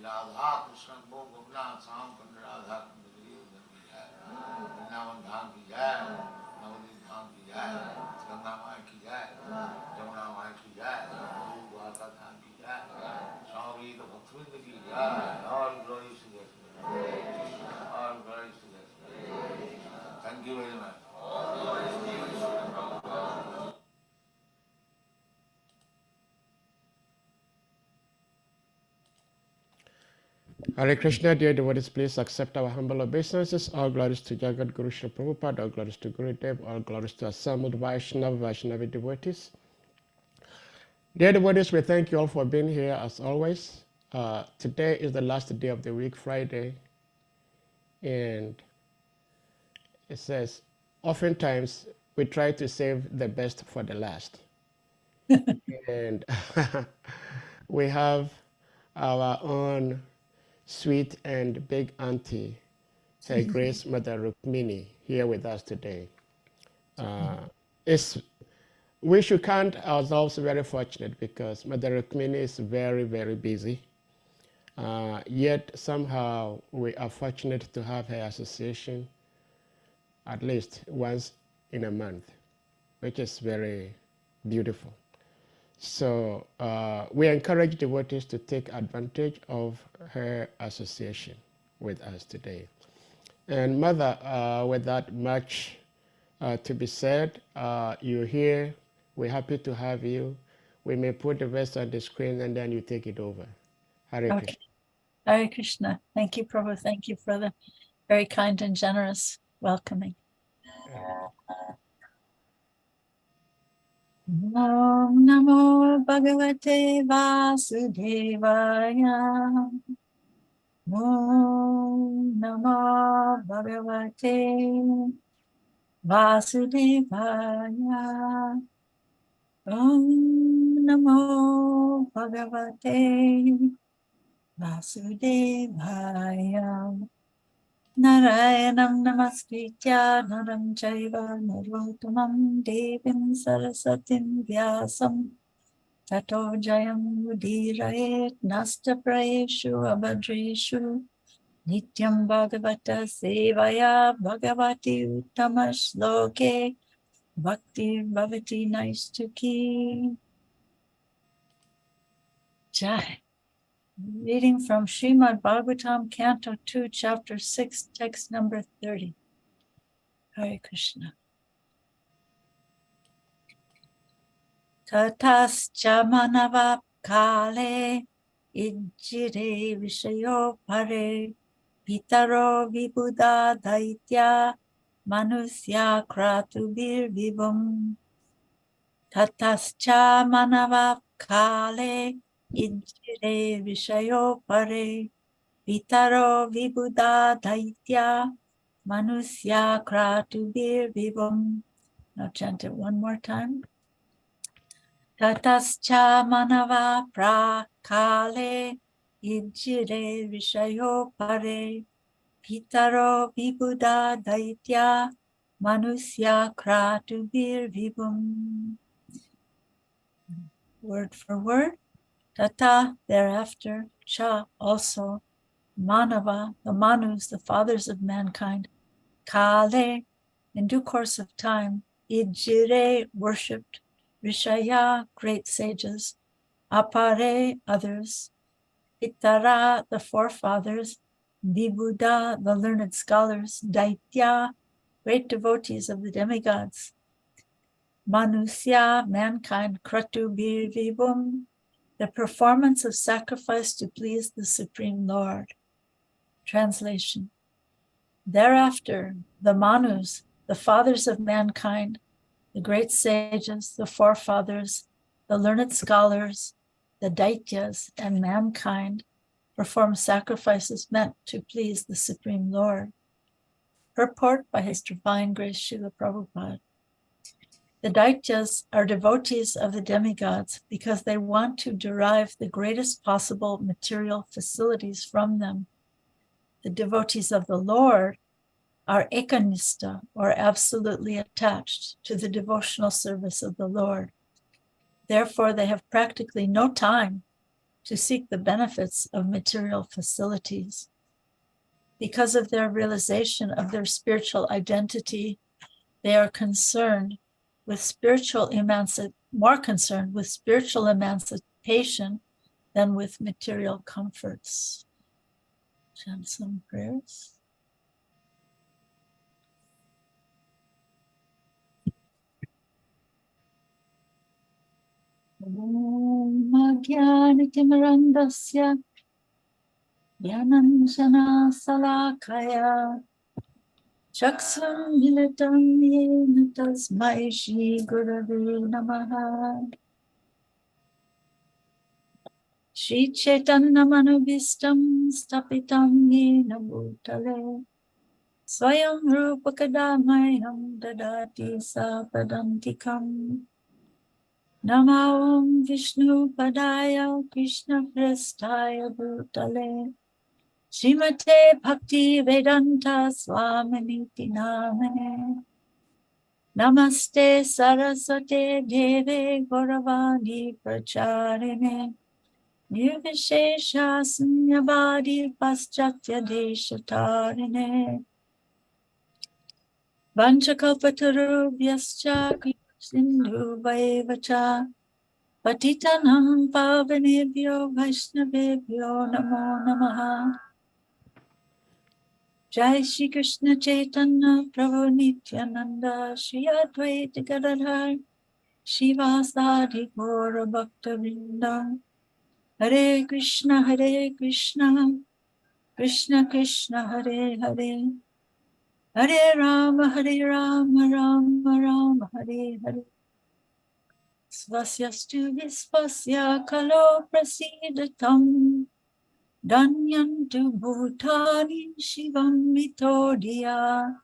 राधा कृष्ण को गोपना शाम कुंड राधा कुंड वृंदावन धाम की जय, नवदीप धाम की जय, गंगा माई की जय, जमुना माई की जय, द्वारका धाम की जय, स्वामी तो भक्तवृंद की जय। All glories to God. All glories to God. Thank you very much. Hare Krishna, dear devotees, please accept our humble obeisances. All glories to Jagat Guru Srila Prabhupada, all glories to Gurudev, all glories to assembled Vaishnavi devotees. Dear devotees, we thank you all for being here as always. Today is the last day of the week, Friday, and it says, oftentimes we try to save the best for the last. And we have our own sweet and big auntie, Her Grace Mother Rukmini, here with us today. We should count ourselves very fortunate because Mother Rukmini is very, very busy. Yet somehow we are fortunate to have her association at least once in a month, which is very beautiful. So we encourage devotees to take advantage of her association with us today. And Mother, without much to be said, you're here. We're happy to have you. We may put the rest on the screen and then you take it over. Hare Okay. Krishna. Hare Krishna. Thank you, Prabhu. Thank you for the very kind and generous welcoming. Om Namo Bhagavate Vasudevaya. Om Namo Bhagavate Vasudevaya. Om Namo Bhagavate Vasudevaya. Narayanam namaskritya naram chaiva narottamam devim sarasatim vyasam tato jayam udirayet nasta prayeshu abhadreshu nityam bhagavata sevaya bhagavati uttama shloke bhakti bhavati naistuki. Jai. Reading from Srimad Bhagavatam, Canto 2, Chapter 6, text number 30. Hare Krishna. Tatascha manava kale ijjire vishayo pare pitaro vibuddha daitya manusya kratubir vibhum. Tatascha manava kale ijjire vishayo pare vitaro vibuddha daitya manusya kratubir vibhum. Now chant it one more time. Tatascha manava prakale ijjire vishayo pare pitaro vibuddha daitya manusya kratubir vibhum. Word for word. Tata, thereafter, cha, also, manava, the manus, the fathers of mankind, kale, in due course of time, ijjire, worshipped, rishaya, great sages, apare, others, pitara, the forefathers, vibuddha, the learned scholars, daitya, great devotees of the demigods, manusya, mankind, kratubir vibhum, the performance of sacrifice to please the Supreme Lord. Translation. Thereafter, the Manus, the fathers of mankind, the great sages, the forefathers, the learned scholars, the Daityas, and mankind perform sacrifices meant to please the Supreme Lord. Purport by His Divine Grace Srila Prabhupada. The Daityas are devotees of the demigods because they want to derive the greatest possible material facilities from them. The devotees of the Lord are ekanista, or absolutely attached to the devotional service of the Lord. Therefore, they have practically no time to seek the benefits of material facilities. Because of their realization of their spiritual identity, they are more concerned with spiritual emancipation than with material comforts. Chant some prayers. Om Ajnanatimirandasya Jnananjana Salakaya Chaksham Militam Yena Tasmai Shri Gurave Namaha. Shri Chaitanya Manovistam Stapitam Yena Bhutale Swayam Rupa Kadamayam Dadati Sapadantikam. Namo Vishnu Padaya Krishna Prestaya Bhutale Srimate Bhakti Vedanta Swaminiti Namane. Namaste Saraswate Deve Gauravani Pracharine Nirvishesha Sunyavadi Paschatya Deshatarine Vanchakalpatarubhyascha Sindhu Vaevacha Patitanam Pavanebhyo Vaishnavebhyo Namo Namaha. Jai Shri Krishna Chaitanya Prabhu Nityananda Shri Advaita Gadadhar Shivasadi Gaura Bhakta Vrinda. Hare Krishna Krishna Krishna Hare Hare Hare Rama Rama Rama Hare Hare. Svasyastu vispasya kalo prasidatam Danyantu bhutani shivam mitodiya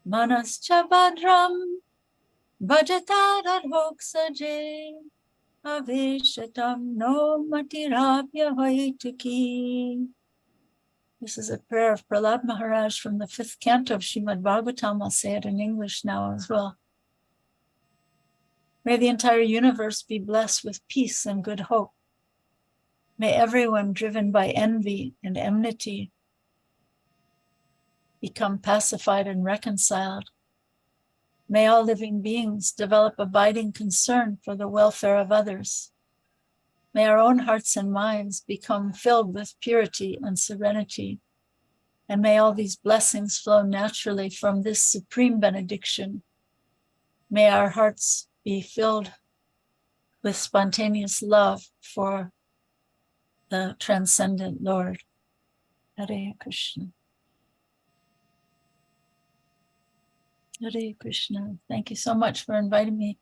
Manascha badram bhajatadadhoksaje Aveshatam no matirapya vaituki. This is a prayer of Prahlad Maharaj from the 5th canto of Srimad Bhagavatam. I'll say it in English now as well. May the entire universe be blessed with peace and good hope. May everyone driven by envy and enmity become pacified and reconciled. May all living beings develop abiding concern for the welfare of others. May our own hearts and minds become filled with purity and serenity. And may all these blessings flow naturally from this supreme benediction. May our hearts be filled with spontaneous love for the transcendent Lord. Hare Krishna. Hare Krishna. Thank you so much for inviting me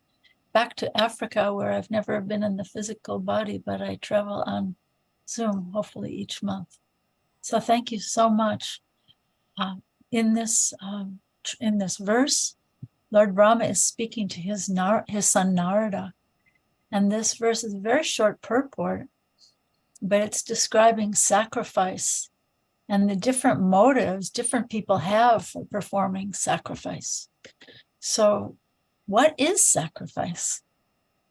back to Africa, where I've never been in the physical body, but I travel on Zoom, hopefully each month. So thank you so much. In this verse, Lord Brahma is speaking to his son Narada. And this verse is a very short purport, but it's describing sacrifice and the different motives different people have for performing sacrifice. So what is sacrifice?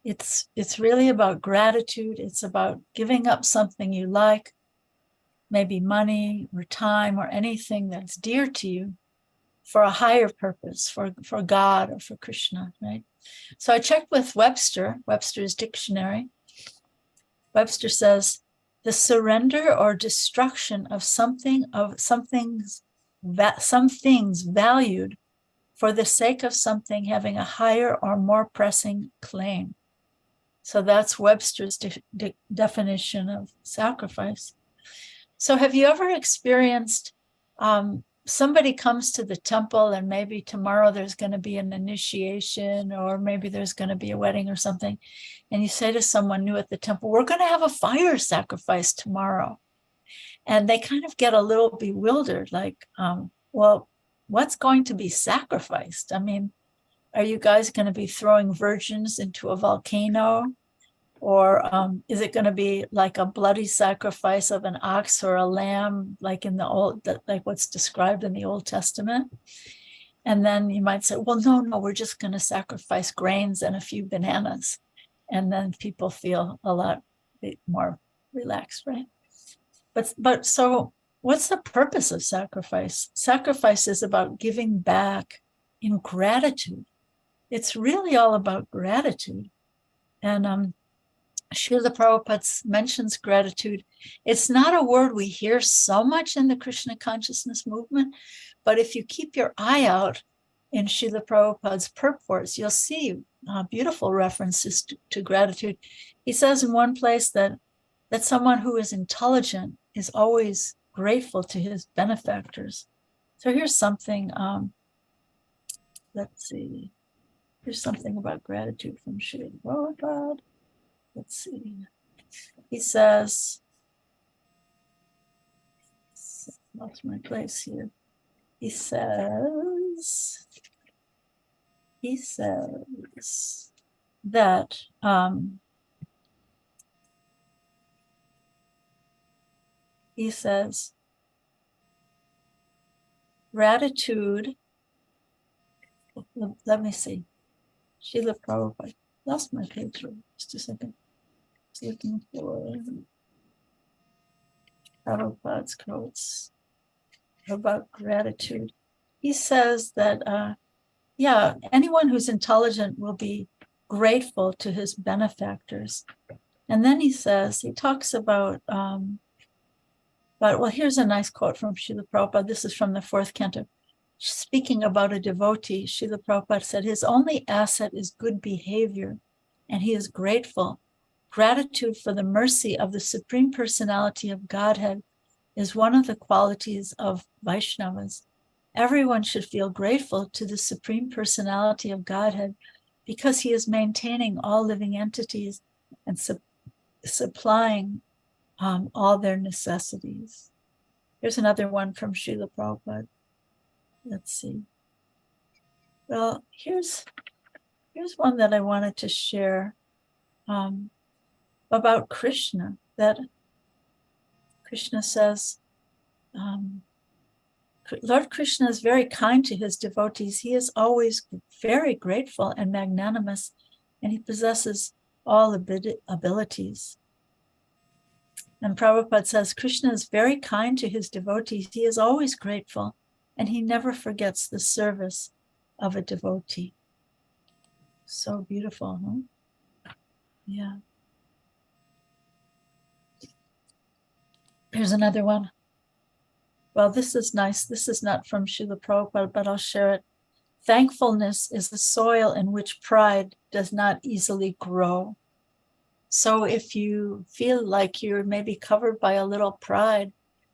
It's really about gratitude. It's about giving up something you like, maybe money or time or anything that's dear to you, for a higher purpose, for God or for Krishna, right? So I checked with Webster's dictionary. Webster says, the surrender or destruction of some things valued for the sake of something having a higher or more pressing claim. So that's Webster's definition of sacrifice. So have you ever experienced somebody comes to the temple and maybe tomorrow there's going to be an initiation or maybe there's going to be a wedding or something. And you say to someone new at the temple, we're going to have a fire sacrifice tomorrow. And they kind of get a little bewildered, like, well, what's going to be sacrificed? I mean, are you guys going to be throwing virgins into a volcano? Or is it going to be like a bloody sacrifice of an ox or a lamb, like in the like what's described in the Old Testament? And then you might say, well, no, we're just going to sacrifice grains and a few bananas. And then people feel a lot more relaxed, right? But so what's the purpose of sacrifice? Sacrifice is about giving back in gratitude. It's really all about gratitude. And Srila Prabhupada mentions gratitude. It's not a word we hear so much in the Krishna consciousness movement, but if you keep your eye out in Srila Prabhupada's purports, you'll see beautiful references to gratitude. He says in one place that someone who is intelligent is always grateful to his benefactors. So here's something, let's see. Here's something about gratitude from Srila Prabhupada. Let's see. He says, lost my place here. He says that gratitude. Let me see. Srila Prabhupada. Lost my page. Just a second. Looking for Prabhupada's quotes about gratitude. He says that, anyone who's intelligent will be grateful to his benefactors. And then he talks about, here's a nice quote from Srila Prabhupada. This is from the 4th canto. Speaking about a devotee, Srila Prabhupada said, his only asset is good behavior, and he is grateful. Gratitude for the mercy of the Supreme Personality of Godhead is one of the qualities of Vaishnavas. Everyone should feel grateful to the Supreme Personality of Godhead because he is maintaining all living entities and supplying all their necessities. Here's another one from Srila Prabhupada. Let's see. Well, here's one that I wanted to share. About Krishna, that Krishna says, Lord Krishna is very kind to his devotees. He is always very grateful and magnanimous, and he possesses all abilities. And Prabhupada says, Krishna is very kind to his devotees. He is always grateful, and he never forgets the service of a devotee. So beautiful, huh? Yeah. Here's another one. Well, this is nice. This is not from Srila Prabhupada, but I'll share it. Thankfulness is the soil in which pride does not easily grow. So if you feel like you're maybe covered by a little pride,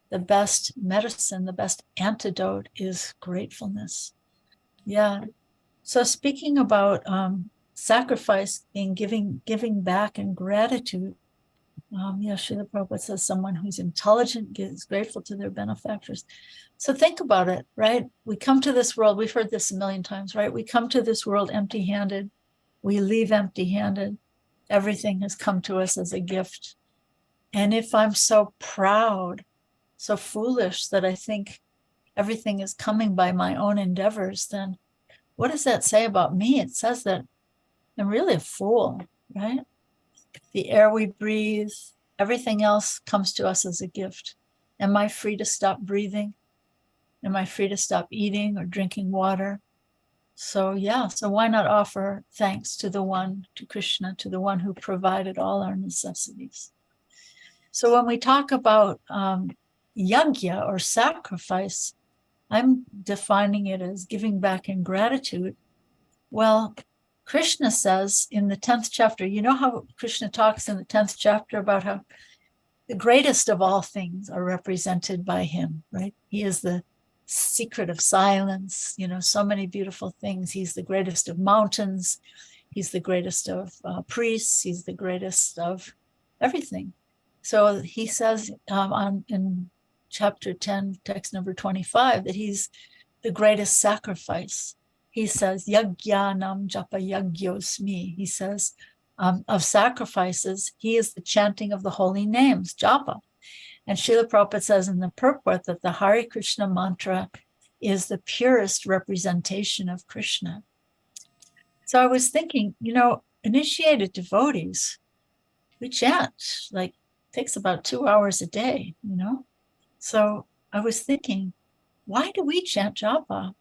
the best medicine, the best antidote is gratefulness. Yeah. So speaking about sacrifice being giving back and gratitude, Srila Prabhupada says someone who's intelligent is grateful to their benefactors. So think about it, right? We come to this world, we've heard this a million times, right? We come to this world empty-handed. We leave empty-handed. Everything has come to us as a gift. And if I'm so proud, so foolish that I think everything is coming by my own endeavors, then what does that say about me? It says that I'm really a fool, right? The air we breathe, everything else comes to us as a gift. Am I free to stop breathing? Am I free to stop eating or drinking water? So why not offer thanks to Krishna, to the one who provided all our necessities? So when we talk about yajna or sacrifice, I'm defining it as giving back in gratitude. Well, Krishna says in the 10th chapter, you know how Krishna talks in the 10th chapter about how the greatest of all things are represented by him, right? He is the secret of silence, so many beautiful things. He's the greatest of mountains. He's the greatest of priests. He's the greatest of everything. So he says in chapter 10, text number 25, that he's the greatest sacrifice. He says, Yagyanam Japa Yagyosmi. He says, of sacrifices, he is the chanting of the holy names, Japa. And Srila Prabhupada says in the purport that the Hare Krishna mantra is the purest representation of Krishna. So I was thinking, initiated devotees, we chant, like, takes about 2 hours a day, So I was thinking, why do we chant japa?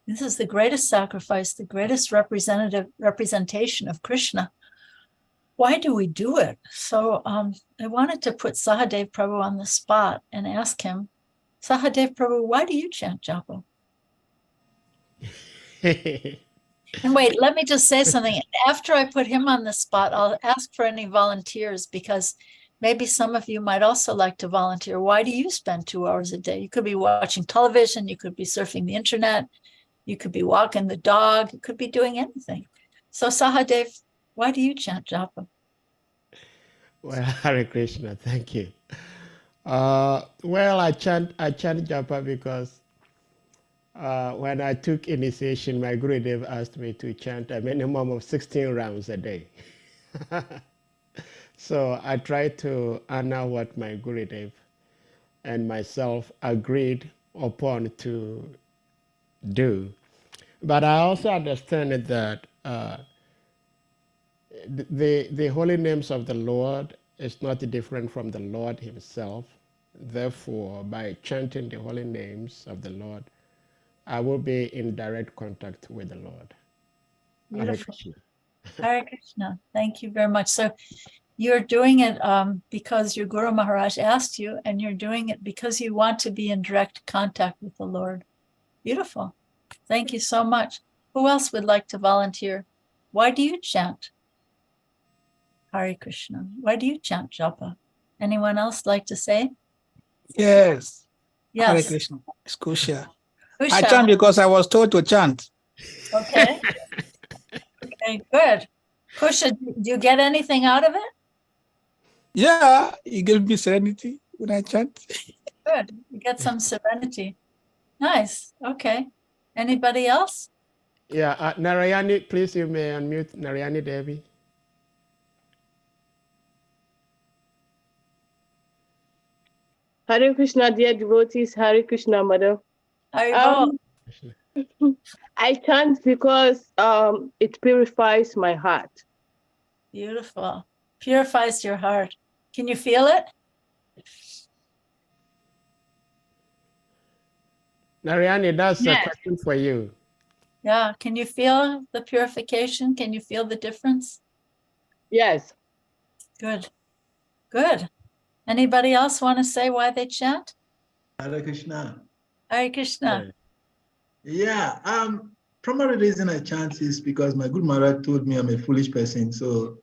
This is the greatest sacrifice, the greatest representation of Krishna. Why do we do it? So I wanted to put Sahadev Prabhu on the spot and ask him, Sahadev Prabhu, why do you chant japa? And wait, let me just say something. After I put him on the spot, I'll ask for any volunteers, because maybe some of you might also like to volunteer. Why do you spend 2 hours a day? You could be watching television, you could be surfing the internet, you could be walking the dog, you could be doing anything. So Sahadev, why do you chant japa? Well, Hare Krishna, thank you. Well, I chant japa because when I took initiation, my Gurudev asked me to chant a minimum of 16 rounds a day. So I try to honor what my Gurudev and myself agreed upon to do. But I also understand that the holy names of the Lord is not different from the Lord himself. Therefore, by chanting the holy names of the Lord, I will be in direct contact with the Lord. Beautiful. Hare Krishna. Hare Krishna. Thank you very much. So you're doing it because your Guru Maharaj asked you, and you're doing it because you want to be in direct contact with the Lord. Beautiful. Thank you so much. Who else would like to volunteer? Why do you chant Hare Krishna? Why do you chant japa? Anyone else like to say? Yes. Hare Yes. Krishna. It's Kusha. Who I shall? chant because I was told to chant. Okay. Okay, good. Kusha, do you get anything out of it? Yeah, he gave me serenity when I chant. Good. You get some serenity. Nice. Okay. Anybody else? Yeah, Narayani, please, you may unmute Narayani Devi. Hare Krishna, dear devotees, Hare Krishna, Mother. Haribol. I chant because it purifies my heart. Beautiful. Purifies your heart. Can you feel it? Narayani, that's Yes. a question for you. Yeah. Can you feel the purification? Can you feel the difference? Yes. Good. Good. Anybody else want to say why they chant? Hare Krishna. Hare Krishna. Yeah, primary reason I chant is because my Guru Maharaj told me I'm a foolish person. So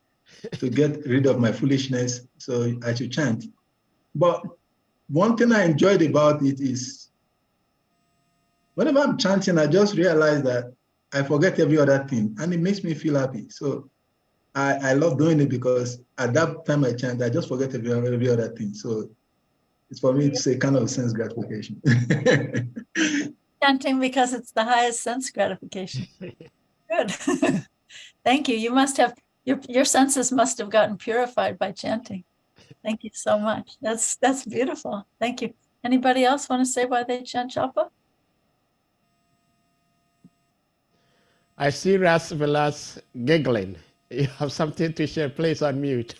to get rid of my foolishness, so I should chant. But one thing I enjoyed about it is whenever I'm chanting, I just realize that I forget every other thing and it makes me feel happy. So I love doing it because at that time I chant, I just forget every other thing. So it's for me, it's a kind of sense gratification. Chanting because it's the highest sense gratification. Good. Thank you. You must have, your senses must have gotten purified by chanting. Thank you so much. That's beautiful. Thank you. Anybody else want to say why they chant japa? I see Ras Vilas giggling. You have something to share. Please unmute.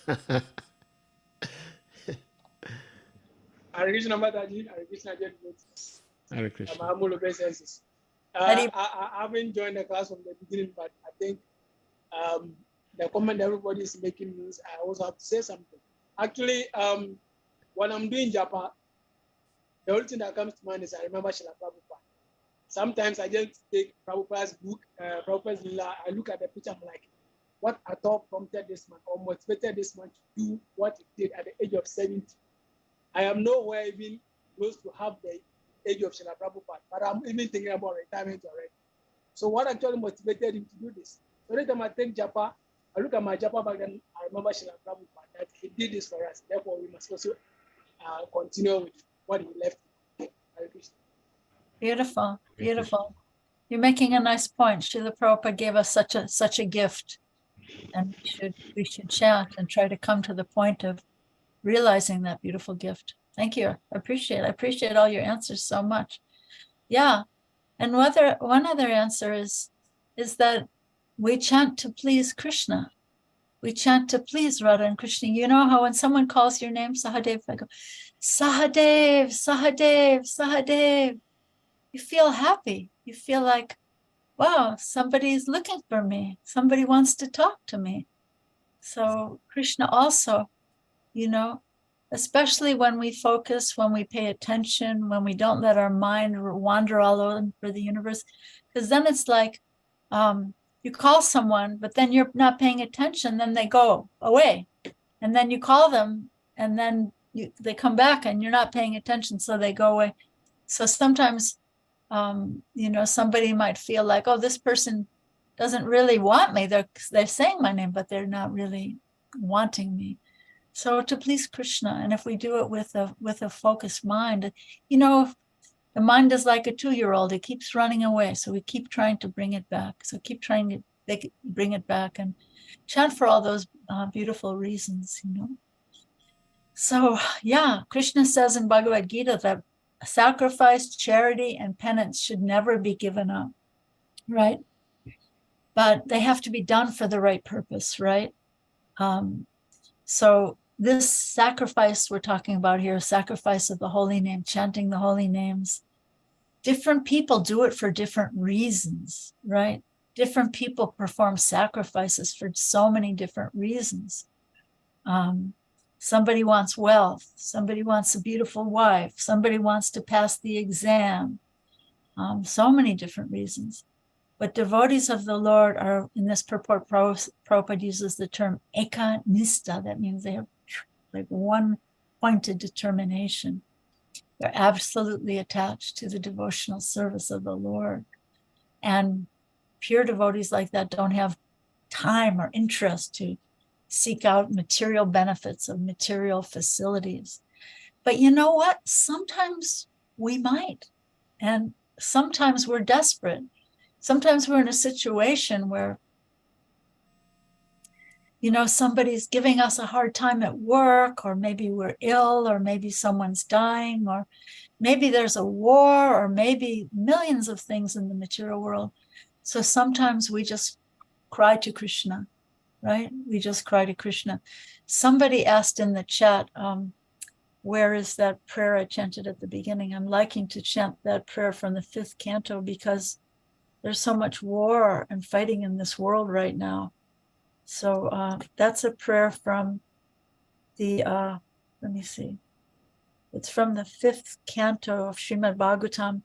Hare Krishna Mataji, Hare Krishna devotees. Hare Krishna. Humble obeisances. Hare- I haven't joined the class from the beginning, but I think the comment everybody is making means I also have to say something. Actually, when I'm doing japa, the only thing that comes to mind is I remember Srila Prabhupada. Sometimes I just take Prabhupada's book, Prabhupada's Lila, I look at the picture, I'm like, what at all prompted this man or motivated this man to do what he did at the age of 70? I am nowhere even close to have the age of Srila Prabhupada, but I'm even thinking about retirement already. So what actually motivated him to do this? So every time I take japa, I look at my japa back then, I remember Srila Prabhupada, that he did this for us. Therefore, we must also continue with what he left. Hare Krishna. Beautiful, beautiful. You're making a nice point. Srila Prabhupada gave us such a gift, and we should chant and try to come to the point of realizing that beautiful gift. Thank you. I appreciate all your answers so much. Yeah. And one other answer is that we chant to please Krishna. We chant to please Radha and Krishna. You know how when someone calls your name, Sahadev, I go, Sahadev, Sahadev, Sahadev. You feel happy. You feel like, wow, somebody's looking for me. Somebody wants to talk to me. So Krishna also, you know, especially when we focus, when we pay attention, when we don't let our mind wander all over the universe, because then it's like you call someone, but then you're not paying attention, then they go away. And then you call them, and then they come back and you're not paying attention, so they go away. So sometimes, you know, somebody might feel like, oh, this person doesn't really want me. They're saying my name, but they're not really wanting me. So to please Krishna, and if we do it with a focused mind, you know, the mind is like a 2-year-old. It keeps running away. So we keep trying to bring it back. So keep trying to bring it back and chant for all those beautiful reasons, you know. So yeah, Krishna says in Bhagavad Gita that sacrifice, charity, and penance should never be given up, right? But they have to be done for the right purpose, right? So this sacrifice we're talking about here, sacrifice of the holy name, chanting the holy names, different people do it for different reasons, right? Different people perform sacrifices for so many different reasons. Somebody wants wealth. Somebody wants a beautiful wife. Somebody wants to pass the exam. So many different reasons. But devotees of the Lord are, in this purport, Prabhupada uses the term eka nista. That means they have like one pointed determination. They're absolutely attached to the devotional service of the Lord. And pure devotees like that don't have time or interest to seek out material benefits of material facilities. But you know what? Sometimes we might. And sometimes we're desperate. Sometimes we're in a situation where, you know, somebody's giving us a hard time at work, or maybe we're ill, or maybe someone's dying, or maybe there's a war, or maybe millions of things in the material world. So sometimes we just cry to Krishna, right? We just cry to Krishna. Somebody asked in the chat, where is that prayer I chanted at the beginning? I'm liking to chant that prayer from the 5th canto because there's so much war and fighting in this world right now. So that's a prayer from the, let me see. It's from the 5th canto of Srimad Bhagavatam,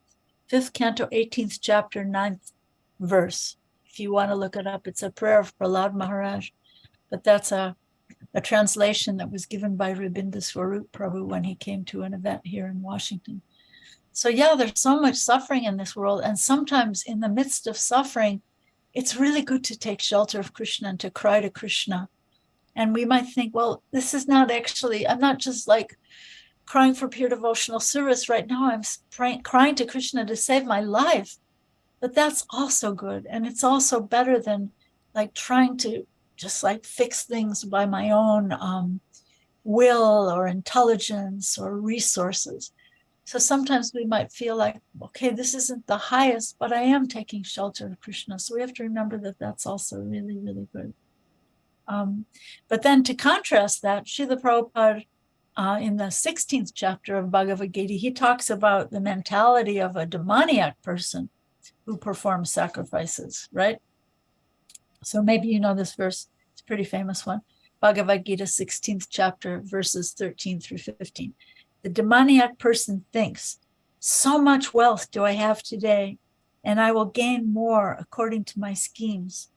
5th canto, 18th chapter, 9th verse. If you want to look it up, it's a prayer of Prahlad Maharaj. But that's a translation that was given by Rabinda Swarup Prabhu when he came to an event here in Washington. So yeah, there's so much suffering in this world. And sometimes in the midst of suffering, it's really good to take shelter of Krishna and to cry to Krishna. And we might think, well, this is not actually, I'm not just like crying for pure devotional service right now. I'm crying to Krishna to save my life. But that's also good. And it's also better than like trying to just like fix things by my own will or intelligence or resources. So sometimes we might feel like, okay, this isn't the highest, but I am taking shelter of Krishna. So we have to remember that that's also really, really good. But then to contrast that, Srila Prabhupada, in the 16th chapter of Bhagavad Gita, he talks about the mentality of a demoniac person who performs sacrifices, right? So maybe you know this verse, it's a pretty famous one. Bhagavad Gita, 16th chapter, verses 13 through 15. The demoniac person thinks, so much wealth do I have today, and I will gain more according to my schemes.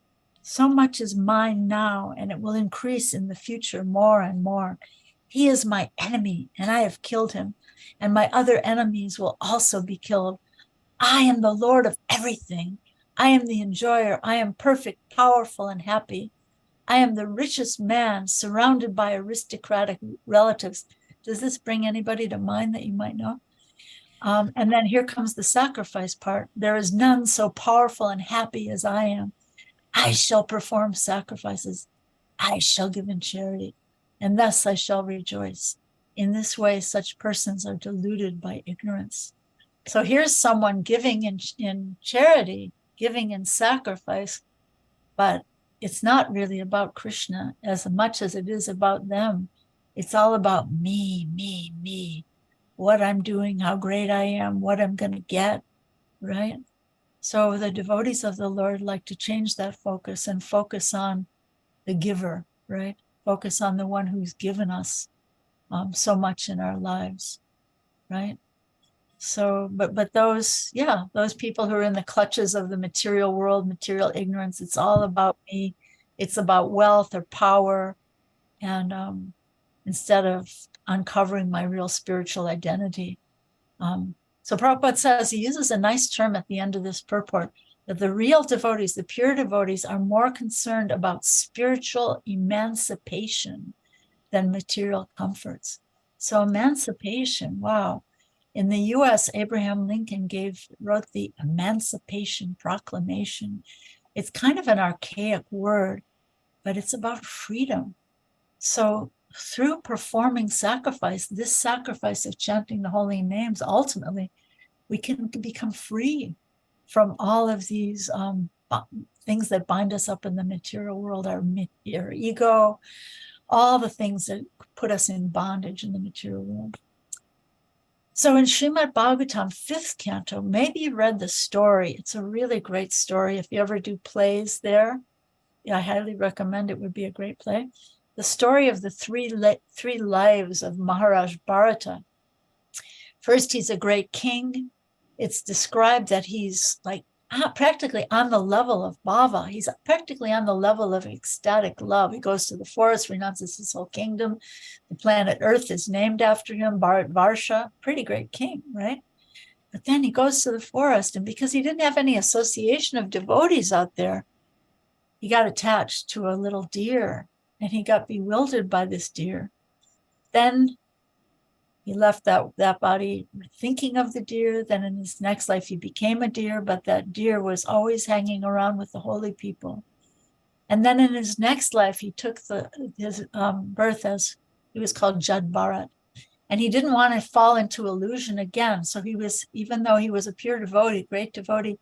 So much is mine now, and it will increase in the future more and more. He is my enemy, and I have killed him, and my other enemies will also be killed. I am the Lord of everything. I am the enjoyer. I am perfect, powerful, and happy. I am the richest man, surrounded by aristocratic relatives. Does this bring anybody to mind that you might know? And then here comes the sacrifice part. There is none so powerful and happy as I am. I shall perform sacrifices. I shall give in charity, and thus I shall rejoice. In this way, such persons are deluded by ignorance. So here's someone giving in charity, giving in sacrifice, but it's not really about Krishna as much as it is about them. It's all about me, me, me, what I'm doing, how great I am, what I'm going to get, right? So the devotees of the Lord like to change that focus and focus on the giver, right? Focus on the one who's given us so much in our lives, right? So, but those people who are in the clutches of the material world, material ignorance, it's all about me. It's about wealth or power. And instead of uncovering my real spiritual identity. So Prabhupada says, he uses a nice term at the end of this purport, that the real devotees, the pure devotees, are more concerned about spiritual emancipation than material comforts. So emancipation, wow. In the US, Abraham Lincoln wrote the Emancipation Proclamation. It's kind of an archaic word, but it's about freedom. So through performing sacrifice, this sacrifice of chanting the holy names, ultimately, we can become free from all of these things that bind us up in the material world, our ego, all the things that put us in bondage in the material world. So in Srimad Bhagavatam, 5th canto, maybe you read the story. It's a really great story. If you ever do plays there, I highly recommend it. Would be a great play. The story of the three lives of Maharaj Bharata. First, he's a great king. It's described that he's like practically on the level of bhava. He's practically on the level of ecstatic love. He goes to the forest, renounces his whole kingdom. The planet Earth is named after him, Bharat Varsha, pretty great king, right? But then he goes to the forest, and because he didn't have any association of devotees out there, he got attached to a little deer, and he got bewildered by this deer. Then he left that body thinking of the deer. Then in his next life, he became a deer, but that deer was always hanging around with the holy people. And then in his next life, he took his birth as, he was called Jad Bharat. And he didn't want to fall into illusion again. So he was, even though he was a pure devotee, great devotee,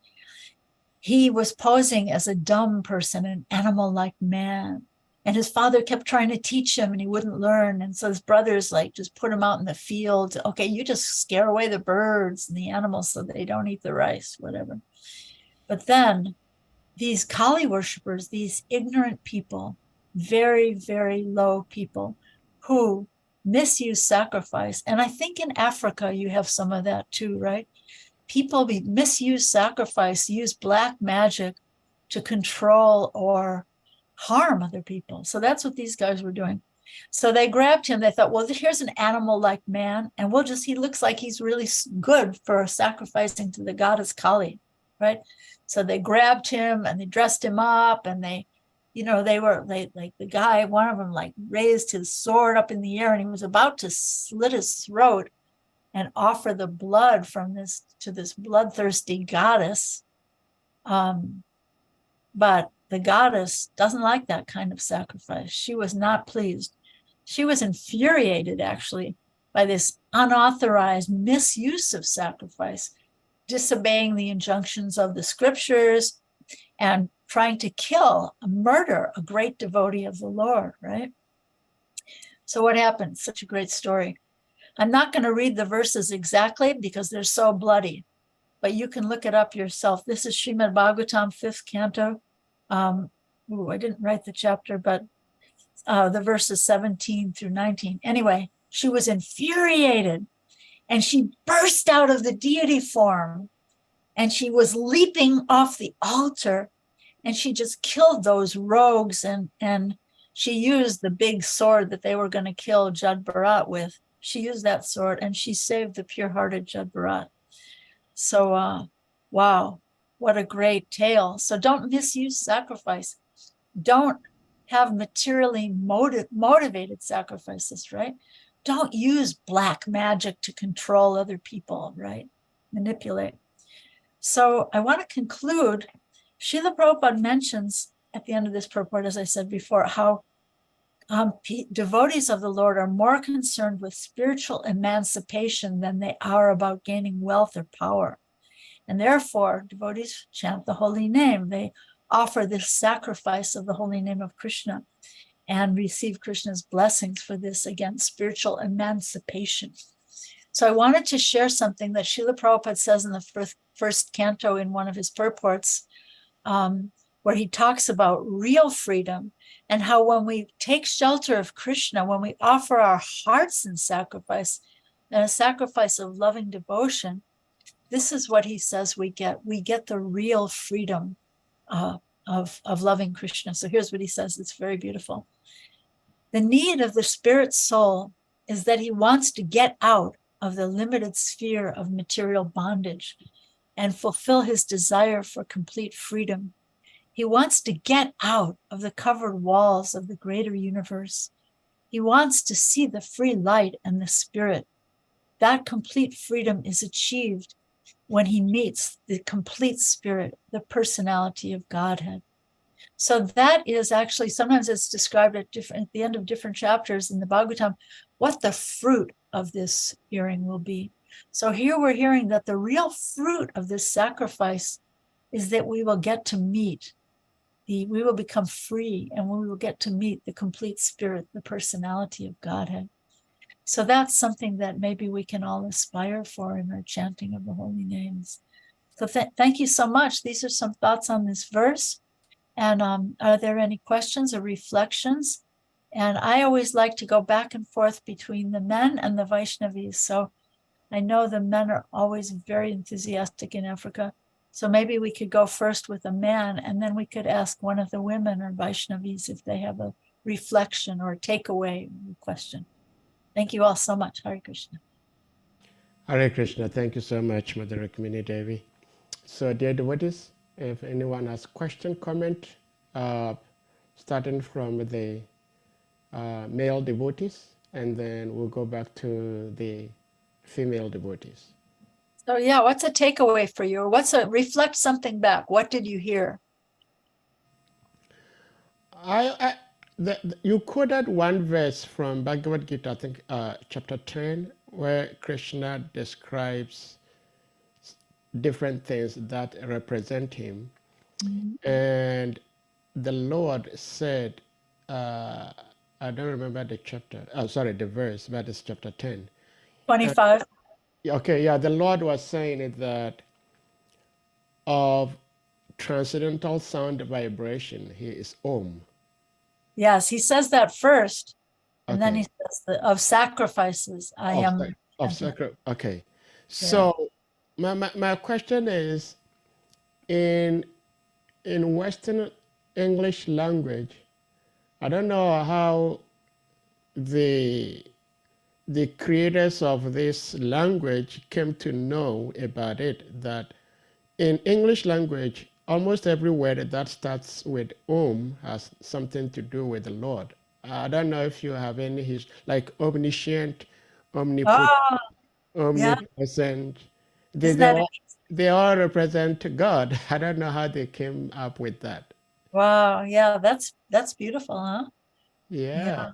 he was posing as a dumb person, an animal-like man. And his father kept trying to teach him and he wouldn't learn. And so his brothers just put him out in the field. Okay, you just scare away the birds and the animals so they don't eat the rice, whatever. But then these Kali worshippers, these ignorant people, very, very low people who misuse sacrifice. And I think in Africa, you have some of that too, right? People misuse sacrifice, use black magic to control or harm other people. So that's what these guys were doing. So they grabbed him. They thought, well, here's an animal-like man, and he looks like he's really good for sacrificing to the goddess Kali, right? So they grabbed him and they dressed him up, and the guy, one of them raised his sword up in the air, and he was about to slit his throat and offer the blood to this bloodthirsty goddess. But the goddess doesn't like that kind of sacrifice. She was not pleased. She was infuriated, actually, by this unauthorized misuse of sacrifice, disobeying the injunctions of the scriptures and trying to murder a great devotee of the Lord, right? So what happened? Such a great story. I'm not going to read the verses exactly because they're so bloody, but you can look it up yourself. This is Srimad Bhagavatam, 5th canto. I didn't write the chapter, but the verses 17 through 19. Anyway, she was infuriated and she burst out of the deity form and she was leaping off the altar and she just killed those rogues and she used the big sword that they were going to kill Jad Bharat with. She used that sword and she saved the pure-hearted Jad Bharat. So, wow, what a great tale. So don't misuse sacrifice. Don't have materially motivated sacrifices, right? don't use black magic to control other people, right? Manipulate. So I want to conclude. Srila Prabhupada mentions at the end of this purport, as I said before, how devotees of the Lord are more concerned with spiritual emancipation than they are about gaining wealth or power. And therefore, devotees chant the holy name. They offer this sacrifice of the holy name of Krishna and receive Krishna's blessings for this, again, spiritual emancipation. So I wanted to share something that Srila Prabhupada says in the first canto in one of his purports, where he talks about real freedom and how when we take shelter of Krishna, when we offer our hearts in sacrifice, and a sacrifice of loving devotion, this is what he says we get. We get the real freedom of loving Krishna. So here's what he says. It's very beautiful. The need of the spirit soul is that he wants to get out of the limited sphere of material bondage and fulfill his desire for complete freedom. He wants to get out of the covered walls of the greater universe. He wants to see the free light and the spirit. That complete freedom is achieved when he meets the complete spirit, the personality of Godhead. So that is actually, sometimes it's described at the end of different chapters in the Bhagavatam, what the fruit of this hearing will be. So here we're hearing that the real fruit of this sacrifice is that we will get to meet we will become free, and we will get to meet the complete spirit, the personality of Godhead. So that's something that maybe we can all aspire for in our chanting of the holy names. So thank you so much. These are some thoughts on this verse. And are there any questions or reflections? And I always like to go back and forth between the men and the Vaishnavis. So I know the men are always very enthusiastic in Africa. So maybe we could go first with a man, and then we could ask one of the women or Vaishnavis if they have a reflection or a takeaway question. Thank you all so much. Hare Krishna. Hare Krishna. Thank you so much, Mother Rukmini Devi. So, dear devotees, if anyone has question, comment, starting from the male devotees, and then we'll go back to the female devotees. So yeah, what's a takeaway for you? Or reflect something back? What did you hear? You quoted one verse from Bhagavad Gita, I think chapter 10, where Krishna describes different things that represent him. Mm-hmm. And the Lord said, I don't remember the chapter, the verse, but it's chapter 10. 25. Okay, yeah, the Lord was saying it that of transcendental sound vibration, he is Om. Yes, he says that first, and then he says of sacrifices, I am. Okay, yeah. So my question is, in Western English language, I don't know how the creators of this language came to know about it, that in English language, almost every word that starts with Om has something to do with the Lord. I don't know if you have any like omniscient, omnipotent, omnipresent. Yeah. They all represent God. I don't know how they came up with that. Wow, yeah, that's beautiful, huh? Yeah.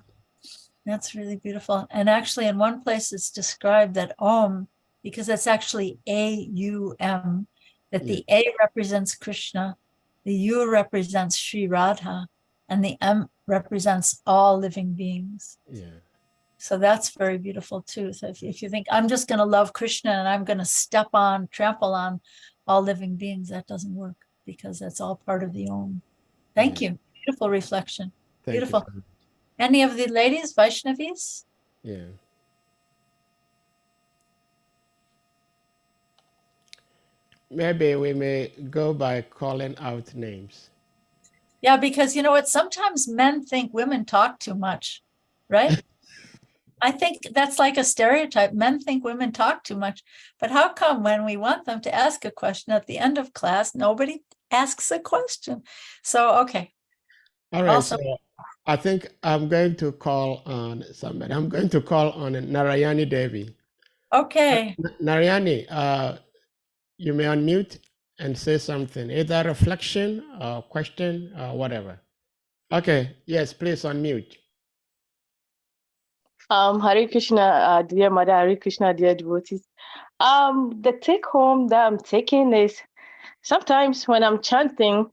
That's really beautiful. And actually, in one place, it's described that Om, because it's actually A-U-M, that the A represents Krishna, the U represents Sri Radha, and the M represents all living beings. Yeah. So that's very beautiful too. So if you think, I'm just going to love Krishna and I'm going to trample on all living beings, that doesn't work, because that's all part of the Om. Thank you. Beautiful reflection. Beautiful. Any of the ladies, Vaishnavis? Yeah. Maybe we may go by calling out names. Yeah, because you know what? Sometimes men think women talk too much, right? I think that's like a stereotype. Men think women talk too much. But how come when we want them to ask a question at the end of class, nobody asks a question? So, okay. All right. So I think I'm going to call on somebody. I'm going to call on Narayani Devi. Okay. Narayani, you may unmute and say something, either reflection or question or whatever. Okay, yes, please unmute. Hare Krishna, dear Mother, Hare Krishna, dear devotees. The take home that I'm taking is sometimes when I'm chanting,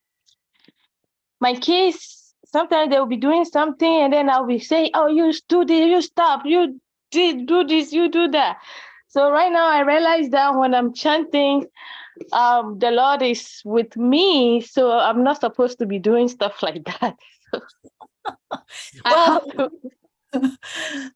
my kids, sometimes they'll be doing something and then I'll be saying, oh, you do this, you stop, you did do this, you do that. So right now I realize that when I'm chanting, the Lord is with me, so I'm not supposed to be doing stuff like that. Well,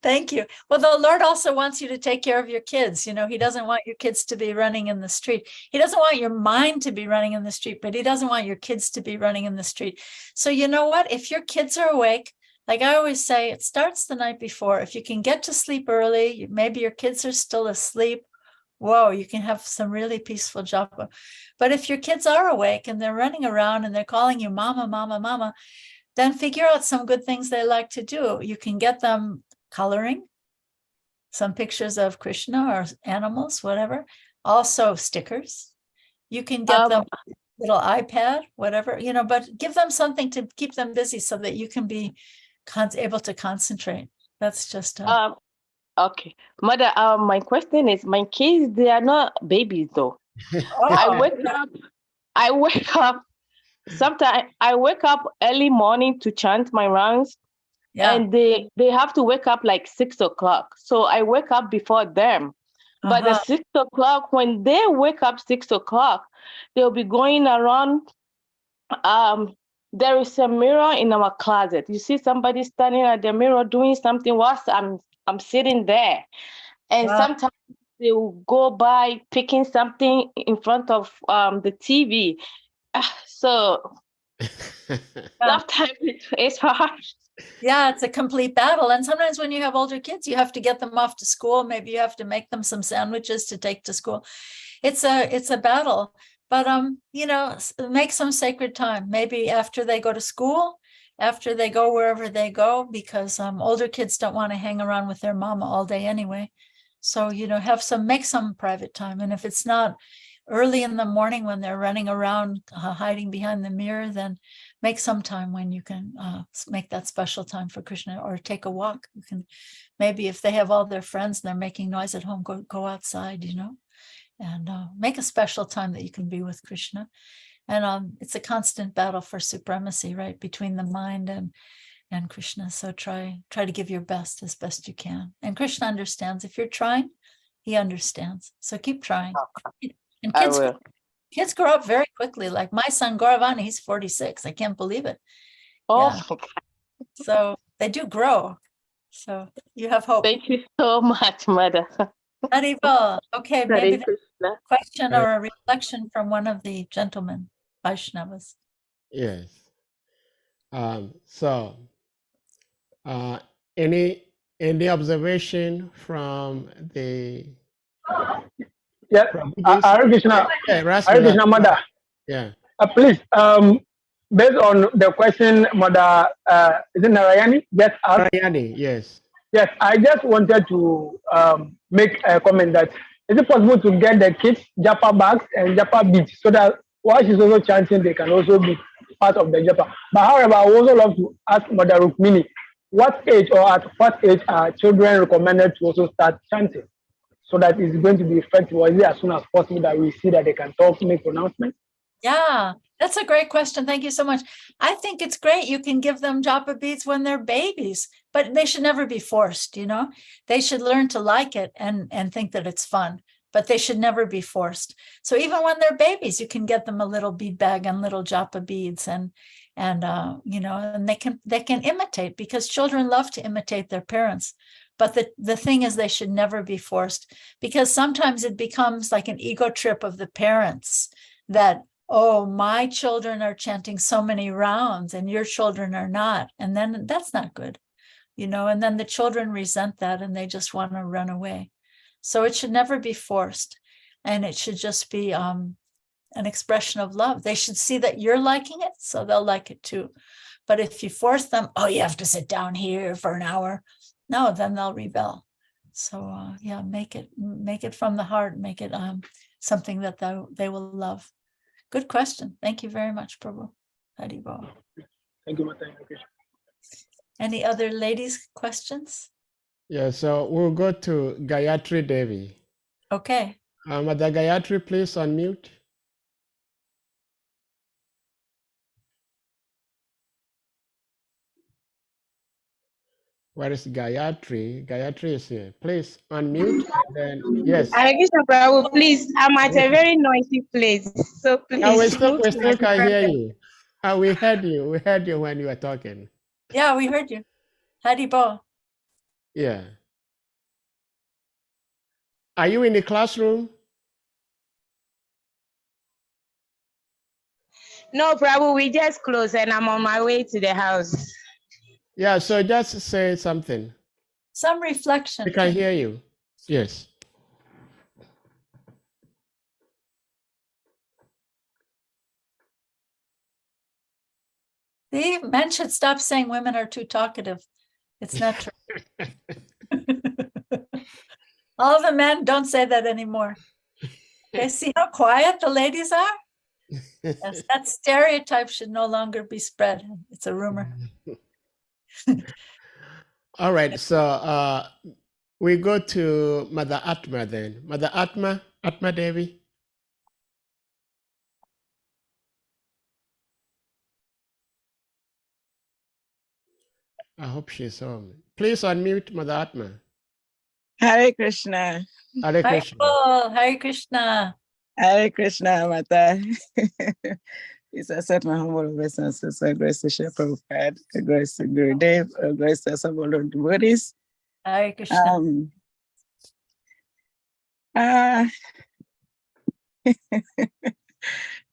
thank you. Well, the Lord also wants you to take care of your kids. You know, He doesn't want your kids to be running in the street. He doesn't want your mind to be running in the street, but He doesn't want your kids to be running in the street. So you know what? If your kids are awake, like I always say, it starts the night before. If you can get to sleep early, maybe your kids are still asleep. Whoa, you can have some really peaceful japa. But if your kids are awake and they're running around and they're calling you mama, mama, mama, then figure out some good things they like to do. You can get them coloring, some pictures of Krishna or animals, whatever. Also stickers. You can get them a little iPad, whatever, you know, but give them something to keep them busy so that you can be able to concentrate. That's just okay. Mother, my question is, my kids, they are not babies though. I wake up, sometimes I wake up early morning to chant my rounds. Yeah. And they have to wake up like 6 o'clock. So I wake up before them. But at 6 o'clock, when they wake up 6 o'clock, they'll be going around. There is a mirror in our closet. You see somebody standing at the mirror doing something whilst I'm sitting there. And sometimes they will go by picking something in front of the TV. So sometimes it's hard. Yeah, it's a complete battle. And sometimes when you have older kids, you have to get them off to school. Maybe you have to make them some sandwiches to take to school. It's a battle. But you know, make some sacred time. Maybe after they go to school, after they go wherever they go, because older kids don't want to hang around with their mama all day anyway. So, you know, make some private time. And if it's not early in the morning when they're running around hiding behind the mirror, then make some time when you can make that special time for Krishna, or take a walk. You can, maybe if they have all their friends and they're making noise at home, go outside, you know, and make a special time that you can be with Krishna. And it's a constant battle for supremacy, right, between the mind and Krishna. So try to give your best as best you can. And Krishna understands. If you're trying, He understands. So keep trying. And kids grow up very quickly. Like my son Gauravani, he's 46. I can't believe it. Oh, yeah. So they do grow. So you have hope. Thank you so much, Mother. Haribo. Okay, maybe a question or a reflection from one of the gentlemen, Vaishnavas. Yes. So, any observation from the? Yeah, Hare Krishna. Hare Krishna, Mother. Yeah. Please, based on the question, Mother, is it Narayani? Yes. Narayani, yes. Yes, I just wanted to make a comment that is it possible to get the kids Japa bags and Japa beads so that while she's also chanting, they can also be part of the Japa. But however, I would also love to ask Mother Rukmini, what age or at what age are children recommended to also start chanting so that it's going to be effective, or is it as soon as possible that we see that they can talk, make pronouncements? Yeah, that's a great question. Thank you so much. I think it's great. You can give them japa beads when they're babies, but they should never be forced, you know. They should learn to like it and think that it's fun, but they should never be forced. So even when they're babies, you can get them a little bead bag and little japa beads and you know, and they can imitate, because children love to imitate their parents. But the thing is, they should never be forced, because sometimes it becomes like an ego trip of the parents that, oh, my children are chanting so many rounds and your children are not. And then that's not good, you know, and then the children resent that and they just want to run away. So it should never be forced. And it should just be an expression of love. They should see that you're liking it, so they'll like it too. But if you force them, oh, you have to sit down here for an hour, no, then they'll rebel. So yeah, make it from the heart, make it something that they will love. Good question. Thank you very much, Prabhu. Haribo. Thank you, Mata. Any other ladies' questions? Yeah, so we'll go to Gayatri Devi. Okay. Mother Gayatri, please unmute. Where is Gayatri? Gayatri is here. Please unmute. And then, yes. Prabhu, please, I'm at a very noisy place, so please. No, we still mute my can hear presence. you. We heard you. We heard you when you were talking. Yeah, we heard you. Haribo. Yeah. Are you in the classroom? No, Prabhu, we just closed and I'm on my way to the house. Yeah, so just say something. Some reflection. We can hear you. Yes. See, men should stop saying women are too talkative. It's not true. All the men don't say that anymore. Okay, see how quiet the ladies are? Yes, that stereotype should no longer be spread. It's a rumor. All right, so we go to Mother Atma then. Mother Atma Devi. I hope she's home. Please unmute Mother Atma. Hare Krishna. Hare Krishna. Hare Krishna. Hare Krishna, Mata. It's accept my humble obeisances. Grace to Shri Prabhupada, grace to Gurudev, grace to assembled devotees. Hare Krishna.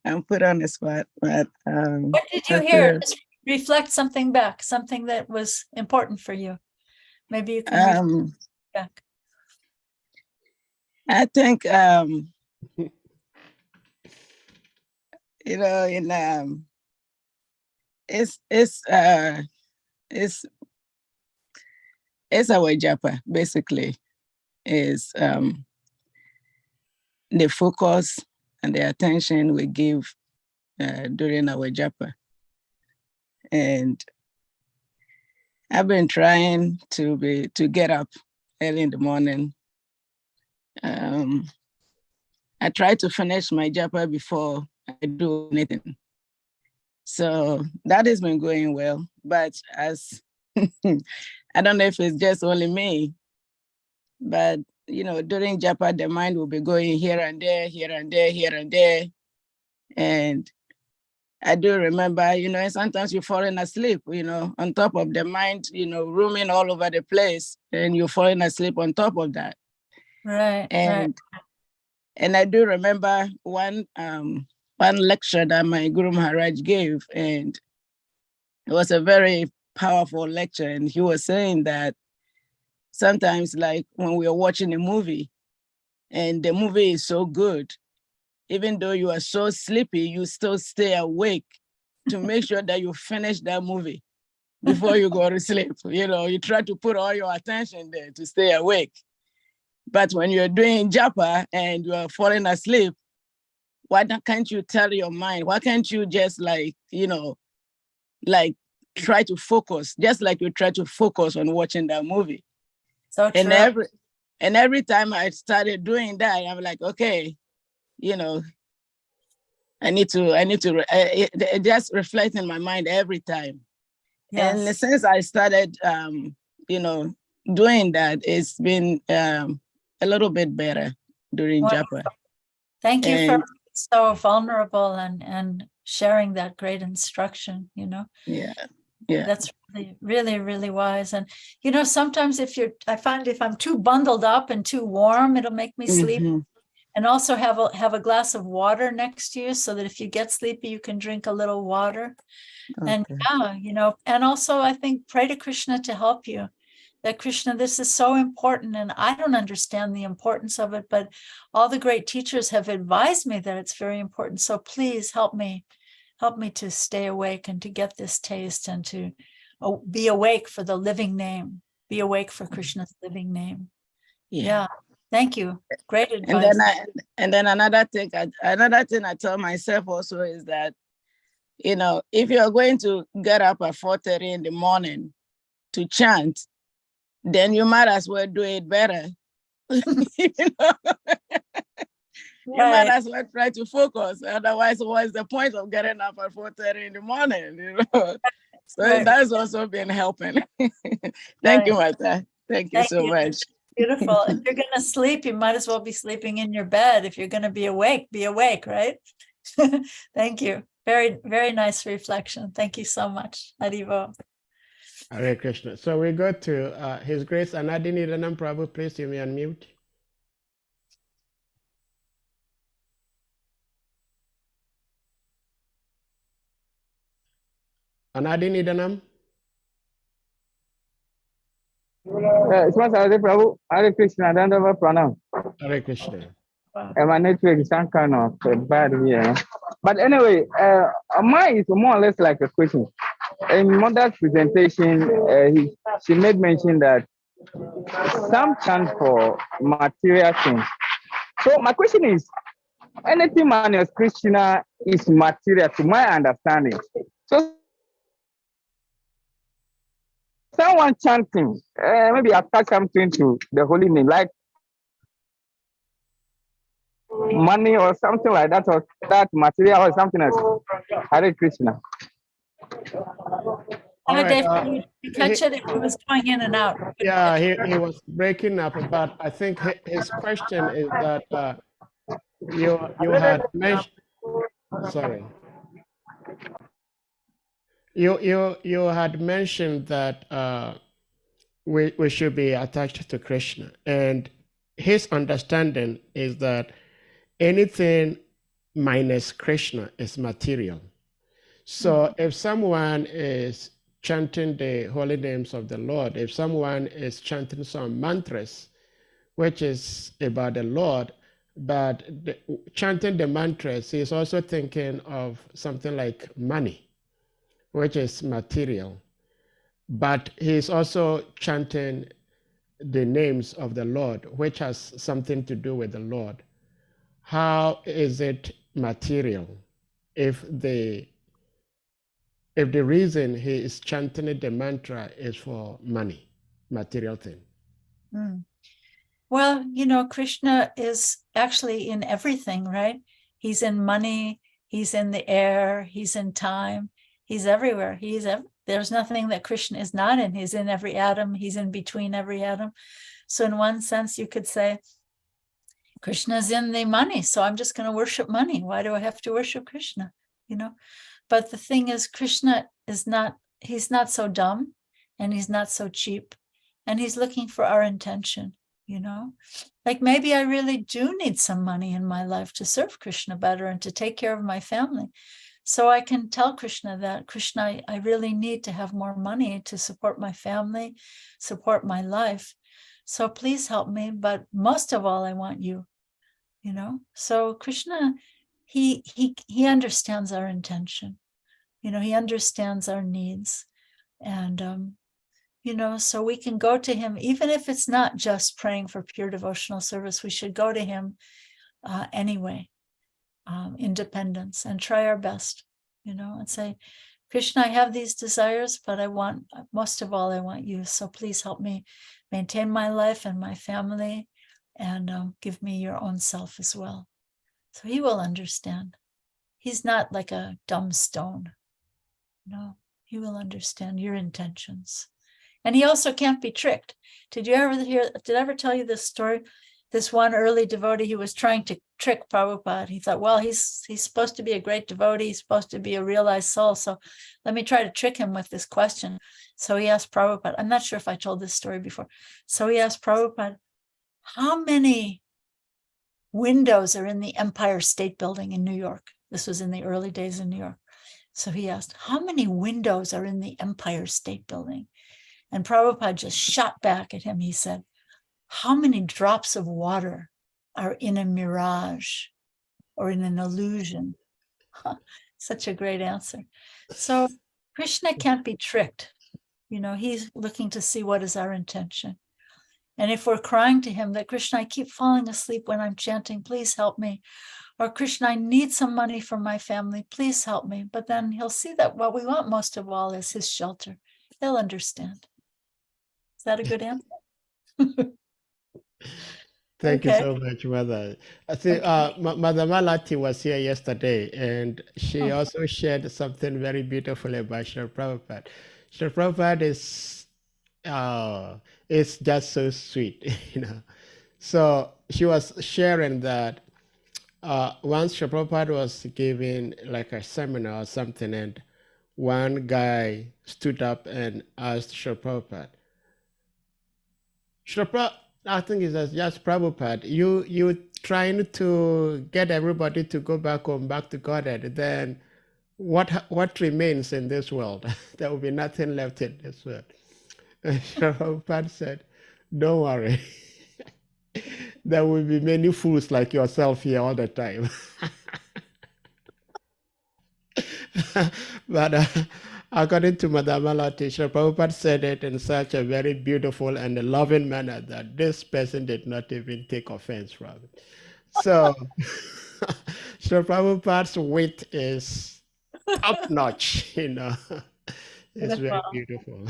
I'm put on the spot, but what did you hear? Just reflect something back, something that was important for you. Maybe you can reflect back. I think you know, in it's our japa basically is the focus and the attention we give during our japa. And I've been trying to get up early in the morning. I try to finish my japa before I do anything. So that has been going well, but as I don't know if it's just only me, but you know, during japa, the mind will be going here and there, here and there, here and there. And I do remember, you know, and sometimes you're falling asleep, you know, on top of the mind, you know, roaming all over the place, and you're falling asleep on top of that. Right. And I do remember one lecture that my Guru Maharaj gave, and it was a very powerful lecture. And he was saying that sometimes, like when we are watching a movie and the movie is so good, even though you are so sleepy, you still stay awake to make sure that you finish that movie before you go to sleep. You know, you try to put all your attention there to stay awake. But when you're doing japa and you are falling asleep, why can't you tell your mind? Why can't you just like, you know, like try to focus, just like you try to focus on watching that movie? So true. And every time I started doing that, I'm like, okay, you know, I need to just reflect in my mind every time. Yes. And since I started, you know, doing that, it's been a little bit better during japa. Thank you for being so vulnerable and sharing that great instruction, you know. Yeah. That's really, really wise. And, you know, sometimes I find if I'm too bundled up and too warm, it'll make me sleep. Mm-hmm. And also have a glass of water next to you so that if you get sleepy, you can drink a little water. Okay. And you know, and also I think pray to Krishna to help you. that Krishna, this is so important, and I don't understand the importance of it, but all the great teachers have advised me that it's very important. So please help me to stay awake and to get this taste and to be awake for the living name, be awake for Krishna's living name. Yeah. Thank you. Great advice. And then another thing I tell myself also is that, you know, if you're going to get up at 4:30 in the morning to chant, then you might as well do it better. You know? You might as well try to focus. Otherwise, what's the point of getting up at 4:30 in the morning? You know? So that's also been helping. Thank you, Martha. Thank you so much. Beautiful. If you're going to sleep, you might as well be sleeping in your bed. If you're going to be awake, right? Thank you. Very, very nice reflection. Thank you so much, Haribo. Hare Krishna. So we go to His Grace Anadini Ranam Prabhu. Please, you may unmute. Anadini Ranam. Prabhu, Hare Krishna, Dandava Pranam. Hare Krishna. My network is some kind of bad here. But anyway, mine is more or less like a question. In Mother's presentation, she made mention that some stand for material things. So my question is, anything minus Krishna is material to my understanding. So someone chanting, maybe attach something to the holy name, like money or something like that, or that material or something else. Hare Krishna. Dave, you catch it? It was going in and out. Yeah, he was breaking up, but I think his question is that you had mentioned. Sorry. You had mentioned that we should be attached to Krishna, and his understanding is that anything minus Krishna is material. So if someone is chanting the holy names of the Lord, if someone is chanting some mantras, which is about the Lord, but chanting the mantras, he is also thinking of something like money, which is material. But he is also chanting the names of the Lord, which has something to do with the Lord. How is it material if the reason he is chanting the mantra is for money, material thing? Well, you know, Krishna is actually in everything, right? He's in money, he's in the air, he's in time, he's everywhere. There's nothing that Krishna is not in. He's in every atom, he's in between every atom. So in one sense, you could say, Krishna's in the money, so I'm just going to worship money. Why do I have to worship Krishna? You know, but the thing is, Krishna is not, he's not so dumb, and he's not so cheap, and he's looking for our intention, you know, like maybe I really do need some money in my life to serve Krishna better and to take care of my family. So I can tell Krishna that, Krishna, I really need to have more money to support my family, support my life. So please help me, but most of all, I want you. You know, so Krishna, he understands our intention, you know, he understands our needs. And, you know, so we can go to him, even if it's not just praying for pure devotional service, we should go to him anyway, independence, and try our best, you know, and say, Krishna, I have these desires, but most of all, I want you. So please help me maintain my life and my family, and give me your own self as well. So he will understand. He's not like a dumb stone. No, he will understand your intentions. And he also can't be tricked. Did I ever tell you this story? This one early devotee, he was trying to trick Prabhupada. He thought, well, he's supposed to be a great devotee. He's supposed to be a realized soul. So let me try to trick him with this question. So he asked Prabhupada, I'm not sure if I told this story before. So he asked Prabhupada, how many windows are in the Empire State Building in New York? This was in the early days in New York. So he asked, how many windows are in the Empire State Building? And Prabhupada just shot back at him. He said, how many drops of water are in a mirage or in an illusion? Such a great answer. So Krishna can't be tricked. You know, he's looking to see what is our intention. And if we're crying to him that, Krishna, I keep falling asleep when I'm chanting, please help me. Or Krishna, I need some money for my family, please help me. But then he'll see that what we want most of all is his shelter. He'll understand. Is that a good answer? Thank you Okay. so much, Mother. I think Okay. Mother Malati was here yesterday, and she also shared something very beautiful about Srila Prabhupada. Srila Prabhupada is just so sweet, you know. So she was sharing that once Srila Prabhupada was giving like a seminar or something, and one guy stood up and asked Srila Prabhupada, I think it's just Prabhupada. You trying to get everybody to go back home, back to Godhead. Then what remains in this world? There will be nothing left in this world. And Prabhupada said, "Don't worry. There will be many fools like yourself here all the time." But according to Madam Malati, Srila Prabhupada said it in such a very beautiful and loving manner that this person did not even take offense from it. So Srila Prabhupada's wit is top notch, you know. It's very beautiful.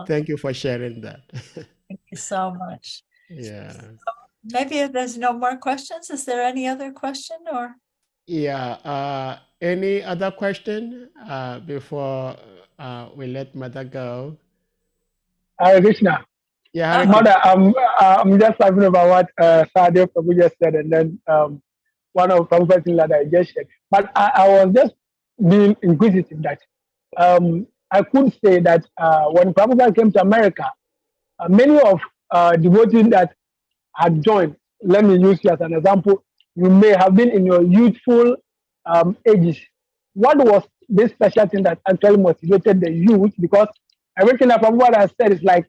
Thank you for sharing that. Thank you so much. Yeah. Maybe if there's no more questions, is there any other question or? Yeah. Any other question before we let Mother go? Hare Krishna. Yeah, Hare Mother, Krishna. I'm just laughing about what Sadio Prabhu just said, and then one of Prabhu's things that I just said. But I was just being inquisitive that I could say that when Prabhupada came to America, many of devotees that had joined, let me use you as an example, you may have been in your youthful ages. What was this special thing that actually motivated the youth? Because everything that Prabhupada has said is like,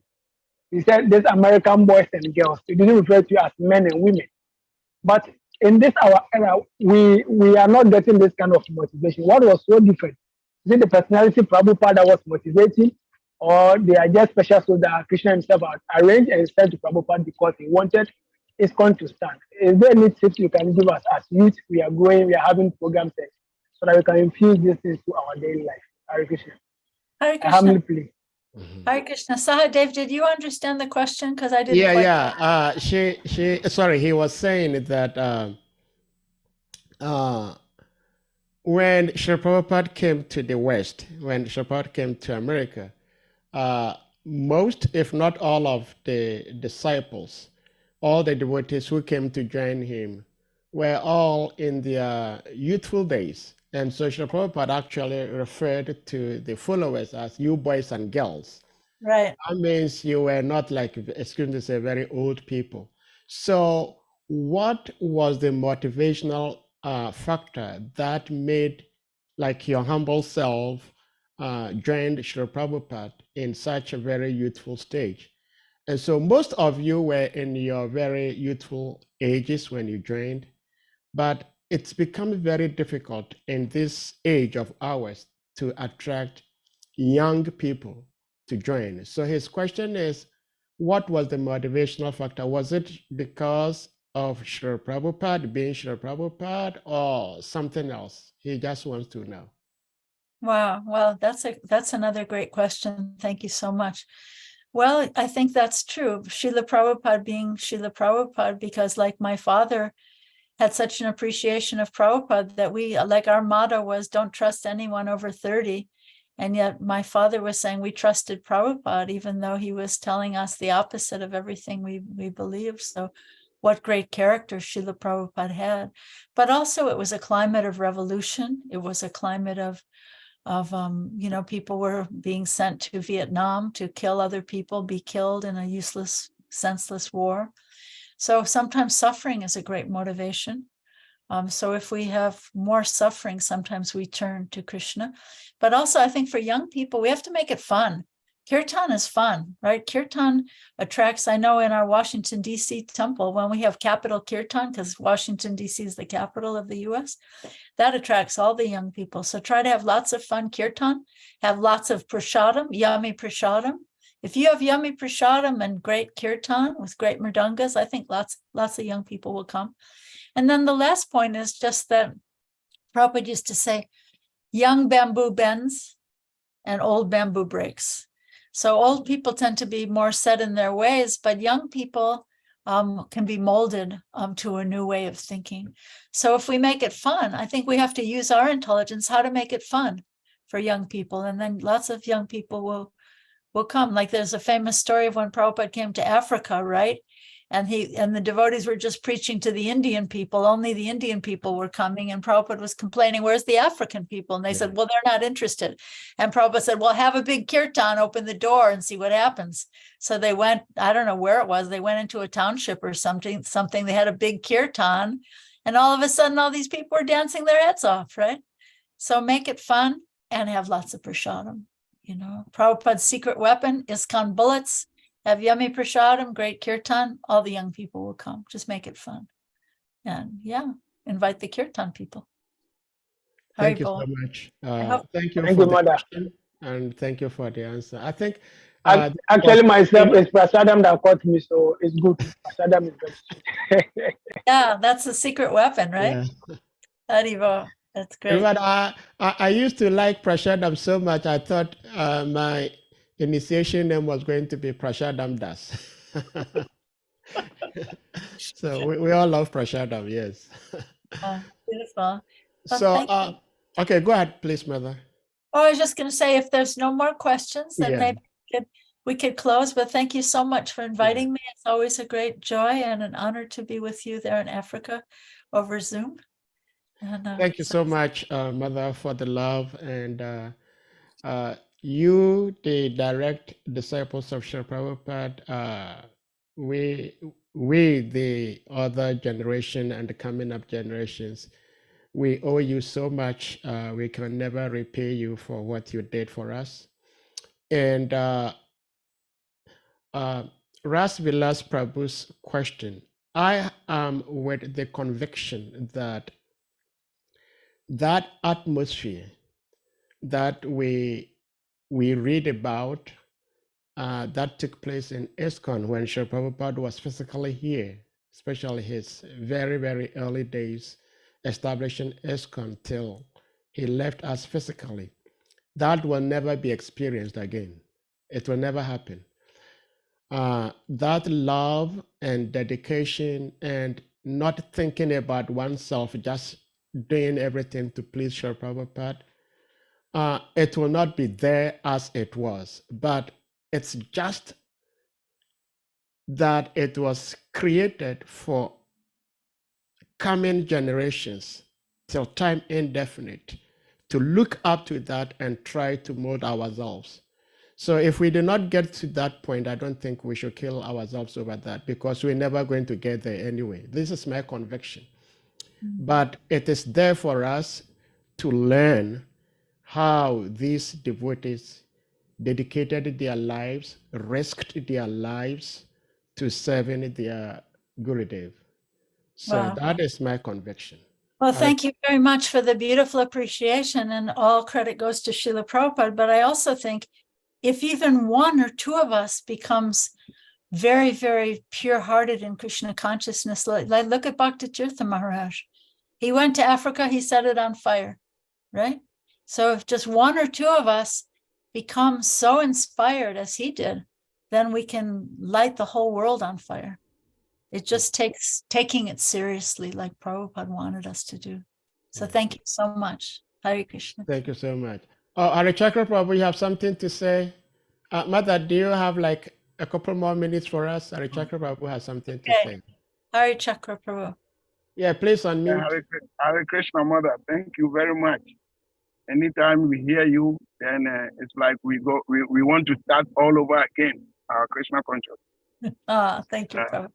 he said, these American boys and girls. He didn't refer to you as men and women. But in this our era, we are not getting this kind of motivation. What was so different? Is it the personality Prabhupada that was motivating, or they are just special so that Krishna himself had arranged and sent to Prabhupada because he wanted ISKCON to stand? Is there any tips you can give us as youth? We are growing, we are having programs so that we can infuse these things to our daily life. Hare Krishna. Hare I Krishna. humbly plea. Hare Krishna. Sahadev, did you understand the question? Because I didn't quite. Yeah. Sorry, he was saying that when Srila Prabhupada came to the West, when Srila Prabhupada came to America, most, if not all of the disciples, all the devotees who came to join him were all in their youthful days. And so Srila Prabhupada actually referred to the followers as you boys and girls. Right. That means you were not like, excuse me to say, very old people. So what was the motivational factor that made like your humble self joined Srila Prabhupada in such a very youthful stage? And so most of you were in your very youthful ages when you joined, but it's become very difficult in this age of ours to attract young people to join. So his question is, what was the motivational factor? Was it because of Srila Prabhupada being Srila Prabhupada or something else? He just wants to know. Wow. Well, that's another great question. Thank you so much. Well, I think that's true. Srila Prabhupada being Srila Prabhupada, because like my father had such an appreciation of Prabhupada that we, like our motto was, don't trust anyone over 30. And yet my father was saying we trusted Prabhupada, even though he was telling us the opposite of everything we believed. So what great character Srila Prabhupada had. But also it was a climate of revolution. It was a climate of people were being sent to Vietnam to kill other people, be killed in a useless, senseless war. So sometimes suffering is a great motivation. So if we have more suffering, sometimes we turn to Krishna. But also I think for young people, we have to make it fun. Kirtan is fun, right? Kirtan attracts, I know in our Washington, D.C. temple, when we have capital kirtan, because Washington, D.C. is the capital of the U.S., that attracts all the young people. So try to have lots of fun kirtan, have lots of prasadam, yummy prasadam. If you have yummy prasadam and great kirtan with great mridungas, I think lots of young people will come. And then the last point is just that Prabhupada used to say, young bamboo bends and old bamboo breaks. So old people tend to be more set in their ways, but young people can be molded to a new way of thinking. So if we make it fun, I think we have to use our intelligence, how to make it fun for young people. And then lots of young people will come. Like there's a famous story of when Prabhupada came to Africa, right? And the devotees were just preaching to the Indian people. Only the Indian people were coming. And Prabhupada was complaining, where's the African people? And they said, well, they're not interested. And Prabhupada said, well, have a big kirtan, open the door and see what happens. So they went, I don't know where it was. They went into a township or something. They had a big kirtan. And all of a sudden, all these people were dancing their heads off, right? So make it fun and have lots of prasadam. You know, Prabhupada's secret weapon is ISKCON bullets. Have yummy prasadam, great kirtan, all the young people will come. Just make it fun. And yeah, invite the kirtan people. Thank you so much. Thank you Thank for you, the Mother. question, and thank you for the answer. I think actually myself is prasadam that caught me, so it's good. Prasadam is very sweet. Yeah, that's the secret weapon, right? Yeah. Haribo. That's great. But I used to like prasadam so much. I thought my initiation name was going to be Prasadam Das. So we all love prasadam, yes. Beautiful. Well, So okay, go ahead, please, Mother. Oh, I was just going to say, if there's no more questions, then maybe we could close. But thank you so much for inviting me. It's always a great joy and an honor to be with you there in Africa over Zoom. And, thank you so much, Mother, for the love. And you, the direct disciples of Srila Prabhupada, we, the other generation and the coming up generations, we owe you so much. We can never repay you for what you did for us. And Ras Vilas Prabhu's question, I am with the conviction that that atmosphere that we read about that took place in ISKCON when Srila Prabhupada was physically here, especially his very, very early days establishing ISKCON till he left us physically. That will never be experienced again. It will never happen. That love and dedication and not thinking about oneself, just doing everything to please Srila Prabhupada, it will not be there as it was. But it's just that it was created for coming generations till time indefinite to look up to that and try to mold ourselves. So if we do not get to that point, I don't think we should kill ourselves over that, because we're never going to get there anyway. This is my conviction. But it is there for us to learn how these devotees dedicated their lives, risked their lives to serving their Gurudev. So that is my conviction. Well, thank you very much for the beautiful appreciation, and all credit goes to Srila Prabhupada. But I also think if even one or two of us becomes very, very pure-hearted in Krishna consciousness, like look at Bhakti Tirtha Maharaj. He went to Africa, he set it on fire, right? So if just one or two of us become so inspired as he did, then we can light the whole world on fire. It just takes taking it seriously, like Prabhupada wanted us to do. So thank you so much. Hare Krishna. Thank you so much. Oh, Harichakra Prabhu, you have something to say? Mother, do you have like a couple more minutes for us? Harichakra Prabhu has something to say. Harichakra Prabhu. Yeah, please unmute. Hare Krishna, Mother. Thank you very much. Anytime we hear you, then it's like we want to start all over again, our Krishna consciousness. Thank you, Prabhu.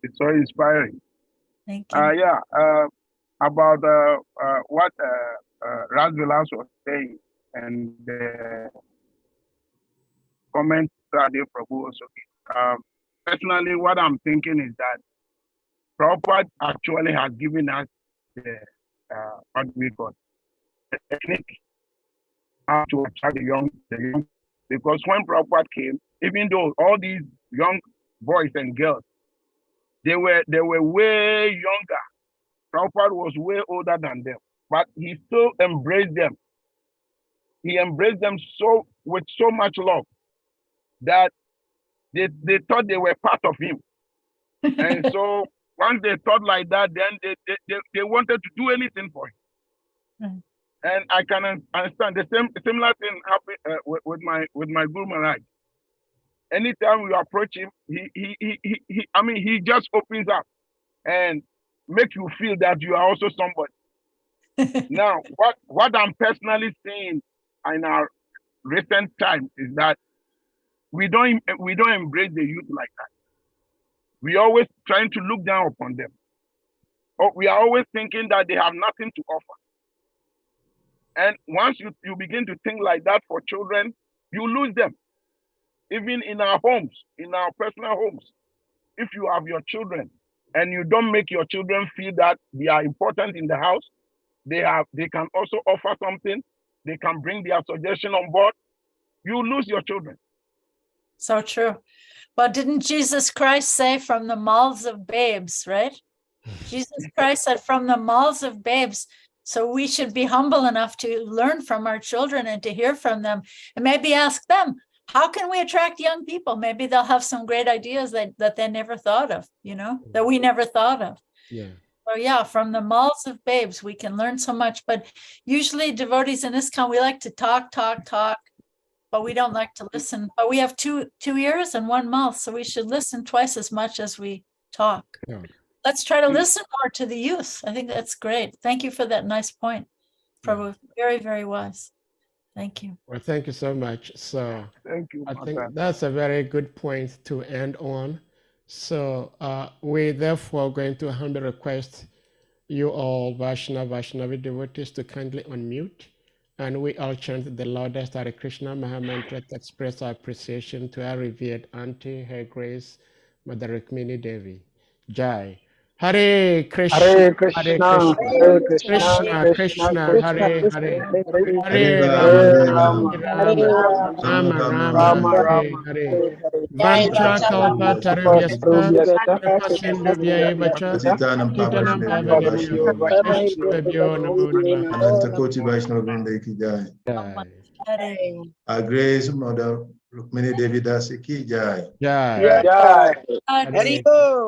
It's so inspiring. Thank you. About what Ras Vilas was saying, and comment Sade Prabhu also gave. Personally, what I'm thinking is that Prabhupada actually has given us the what we call the technique how to attract the young, because when Prabhupada came, even though all these young boys and girls, they were way younger. Prabhupada was way older than them, but he still embraced them. He embraced them with so much love that they thought they were part of him. And so once they thought like that, then they wanted to do anything for him. Right. And I can understand the similar thing happened with my Guru Maharaj. Anytime we approach him, he just opens up and make you feel that you are also somebody. Now, what I'm personally seeing in our recent time is that we don't embrace the youth like that. We always trying to look down upon them. Or we are always thinking that they have nothing to offer. And once you begin to think like that for children, you lose them. Even in our homes, in our personal homes, if you have your children and you don't make your children feel that they are important in the house, they can also offer something, they can bring their suggestion on board, you lose your children. So true. Well, didn't Jesus Christ say from the mouths of babes, right? Jesus Christ said from the mouths of babes. So we should be humble enough to learn from our children and to hear from them and maybe ask them, how can we attract young people? Maybe they'll have some great ideas that they never thought of, that we never thought of. Yeah. So yeah, from the mouths of babes, we can learn so much. But usually devotees in ISKCON, we like to talk, but we don't like to listen. But we have two ears and one mouth, so we should listen twice as much as we talk. Yeah. Let's try to listen more to the youth. I think that's great. Thank you for that nice point, Prabhu. Very, very wise. Thank you. Well, thank you so much. So thank you. I think that's a very good point to end on. So we therefore going to humbly request you all Vaishnavi devotees to kindly unmute, and we all chant the loudest Hare Krishna Maha Mantra to express our appreciation to our revered Auntie, Her Grace, Mother Rukmini Devi. Jai. Hare Krishna, Hare Krishna, Hare Krishna, Krishna, Hare Hare, Hare Rama, Rama, Rama, Hare Hare. Vancha kalpa tarvyasta, Sindhu Vyayevacha, Titanam Pavadabhyo Namo Namaha. Anantakoti Vaishnava Vrinda ki jai. Hare. Our Grace Mother Rukmini Devi Dasi ki jai. Jai. Jai. Hare. Hare